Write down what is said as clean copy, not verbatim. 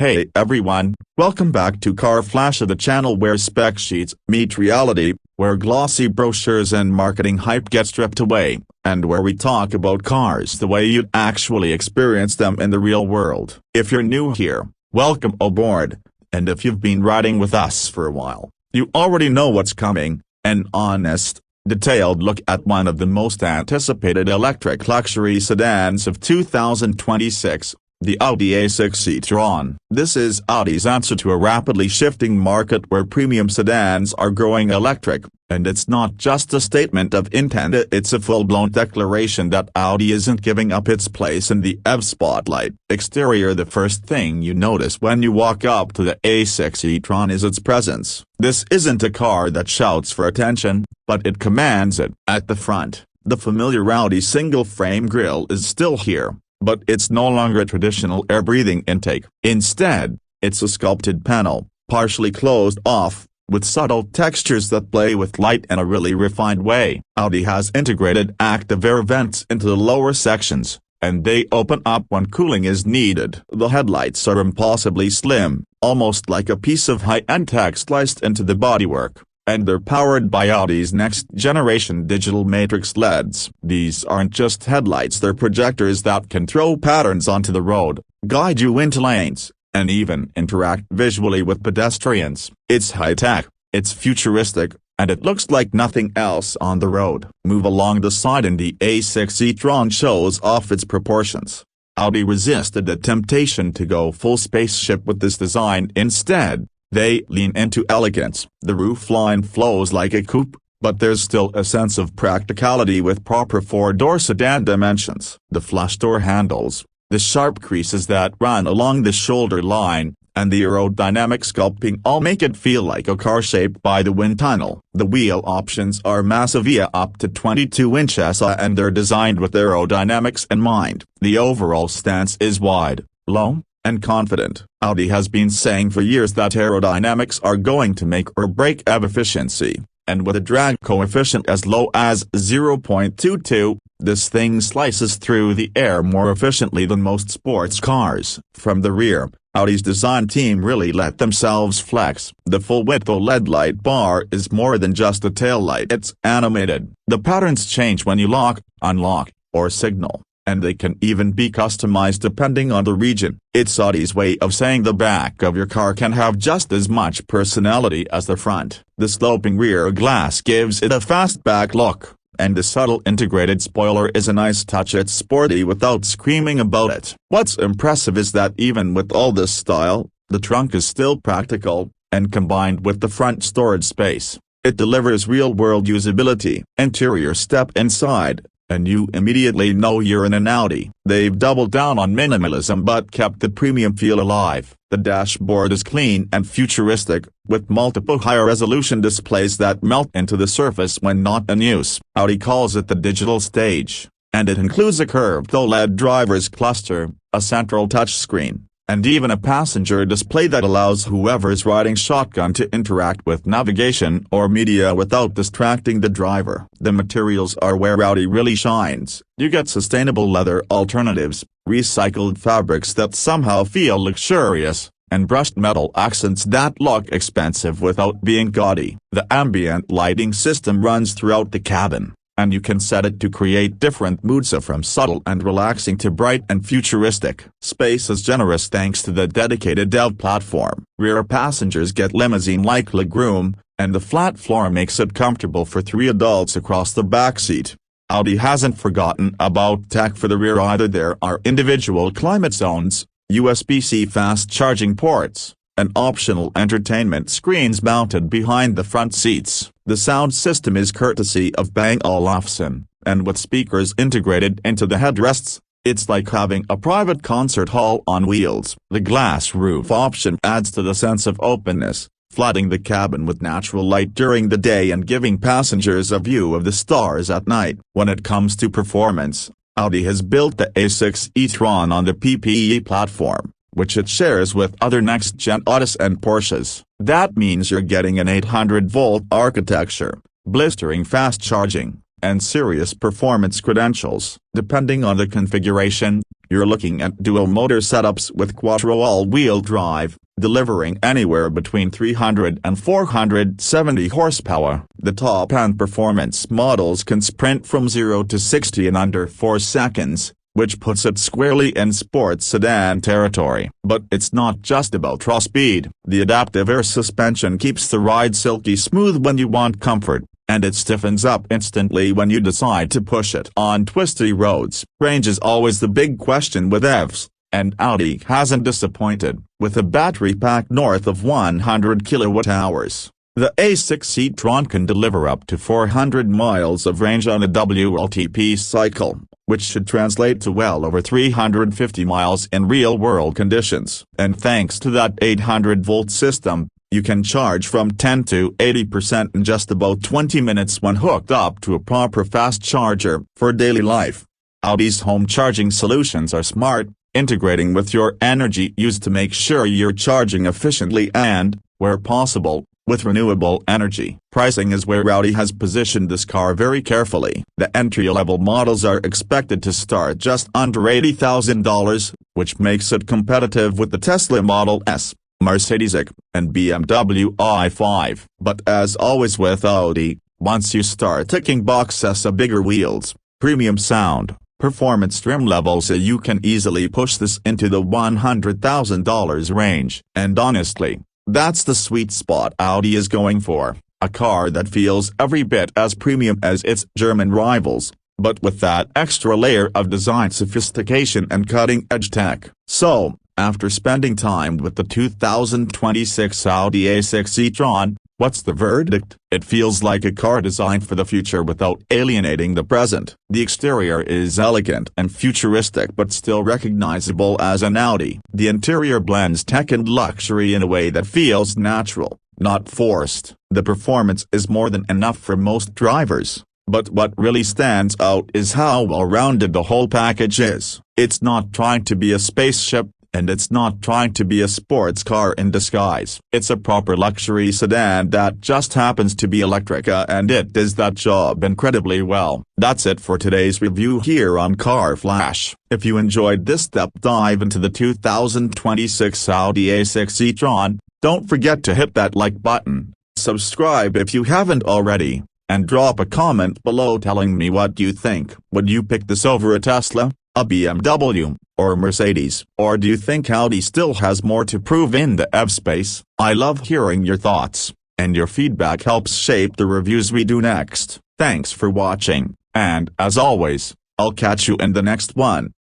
Hey everyone, welcome back to Car Flash, the channel where spec sheets meet reality, where glossy brochures and marketing hype get stripped away, and where we talk about cars the way you'd actually experience them in the real world. If you're new here, welcome aboard, and if you've been riding with us for a while, you already know what's coming: an honest, detailed look at one of the most anticipated electric luxury sedans of 2026. The Audi A6 e-tron. This is Audi's answer to a rapidly shifting market where premium sedans are growing electric, and it's not just a statement of intent, it's a full-blown declaration that Audi isn't giving up its place in the EV spotlight. Exterior: the first thing you notice when you walk up to the A6 e-tron is its presence. This isn't a car that shouts for attention, but it commands it. At the front, the familiar Audi single-frame grille is still here, but it's no longer a traditional air-breathing intake. Instead, it's a sculpted panel, partially closed off, with subtle textures that play with light in a really refined way. Audi has integrated active air vents into the lower sections, and they open up when cooling is needed. The headlights are impossibly slim, almost like a piece of high-end tech sliced into the bodywork, and they're powered by Audi's next-generation digital matrix LEDs. These aren't just headlights, they're projectors that can throw patterns onto the road, guide you into lanes, and even interact visually with pedestrians. It's high-tech, it's futuristic, and it looks like nothing else on the road. Move along the side and the A6 e-tron shows off its proportions. Audi resisted the temptation to go full spaceship with this design. Instead, they lean into elegance. The roofline flows like a coupe, but there's still a sense of practicality with proper four-door sedan dimensions. The flush door handles, the sharp creases that run along the shoulder line, and the aerodynamic sculpting all make it feel like a car shaped by the wind tunnel. The wheel options are massive, up to 22 inches, and they're designed with aerodynamics in mind. The overall stance is wide, low, and confident. Audi has been saying for years that aerodynamics are going to make or break EV efficiency, and with a drag coefficient as low as 0.22, this thing slices through the air more efficiently than most sports cars. From the rear, Audi's design team really let themselves flex. The full-width OLED light bar is more than just a taillight, it's animated. The patterns change when you lock, unlock, or signal, and they can even be customized depending on the region. It's Audi's way of saying the back of your car can have just as much personality as the front. The sloping rear glass gives it a fastback look, and the subtle integrated spoiler is a nice touch. It's sporty without screaming about it. What's impressive is that even with all this style, the trunk is still practical, and combined with the front storage space, it delivers real-world usability. Interior: step inside, and you immediately know you're in an Audi. They've doubled down on minimalism but kept the premium feel alive. The dashboard is clean and futuristic, with multiple high-resolution displays that melt into the surface when not in use. Audi calls it the digital stage, and it includes a curved OLED driver's cluster, a central touchscreen, and even a passenger display that allows whoever's riding shotgun to interact with navigation or media without distracting the driver. The materials are where Audi really shines. You get sustainable leather alternatives, recycled fabrics that somehow feel luxurious, and brushed metal accents that look expensive without being gaudy. The ambient lighting system runs throughout the cabin, and you can set it to create different moods, from subtle and relaxing to bright and futuristic. Space is generous thanks to the dedicated dev platform. Rear passengers get limousine-like legroom, and the flat floor makes it comfortable for 3 adults across the backseat. Audi hasn't forgotten about tech for the rear either. There are individual climate zones, USB-C fast charging ports, and optional entertainment screens mounted behind the front seats. The sound system is courtesy of Bang & Olufsen, and with speakers integrated into the headrests, it's like having a private concert hall on wheels. The glass roof option adds to the sense of openness, flooding the cabin with natural light during the day and giving passengers a view of the stars at night. When it comes to performance, Audi has built the A6 e-tron on the PPE platform, which it shares with other next-gen Audis and Porsches. That means you're getting an 800-volt architecture, blistering fast charging, and serious performance credentials. Depending on the configuration, You're looking at dual motor setups with Quattro all-wheel drive, delivering anywhere between 300 and 470 horsepower. The top-end performance models can sprint from 0 to 60 in under 4 seconds, which puts it squarely in sports sedan territory. But it's not just about raw speed. The adaptive air suspension keeps the ride silky smooth when you want comfort, and it stiffens up instantly when you decide to push it on twisty roads. Range is always the big question with EVs, and Audi hasn't disappointed, with a battery pack north of 100 kilowatt-hours. The A6 e-tron can deliver up to 400 miles of range on a WLTP cycle, which should translate to well over 350 miles in real-world conditions. And thanks to that 800-volt system, you can charge from 10 to 80% in just about 20 minutes when hooked up to a proper fast charger. For daily life, Audi's home charging solutions are smart, integrating with your energy use to make sure you're charging efficiently and, where possible, with renewable energy. Pricing is where Audi has positioned this car very carefully. The entry-level models are expected to start just under $80,000, which makes it competitive with the Tesla Model S, Mercedes E, and BMW i5. But as always with Audi, once you start ticking boxes of bigger wheels, premium sound, performance trim levels, you can easily push this into the $100,000 range. And honestly, that's the sweet spot Audi is going for, a car that feels every bit as premium as its German rivals, but with that extra layer of design sophistication and cutting-edge tech. So, after spending time with the 2026 Audi A6 e-tron, what's the verdict? It feels like a car designed for the future without alienating the present. The exterior is elegant and futuristic but still recognizable as an Audi. The interior blends tech and luxury in a way that feels natural, not forced. The performance is more than enough for most drivers. But what really stands out is how well-rounded the whole package is. It's not trying to be a spaceship, and it's not trying to be a sports car in disguise. It's a proper luxury sedan that just happens to be electric, and it does that job incredibly well. That's it for today's review here on Car Flash. If you enjoyed this deep dive into the 2026 Audi A6 e-tron, don't forget to hit that like button, subscribe if you haven't already, and drop a comment below telling me what you think. Would you pick this over a Tesla, a BMW, or Mercedes? Or do you think Audi still has more to prove in the EV space? I love hearing your thoughts, and your feedback helps shape the reviews we do next. Thanks for watching, and as always, I'll catch you in the next one.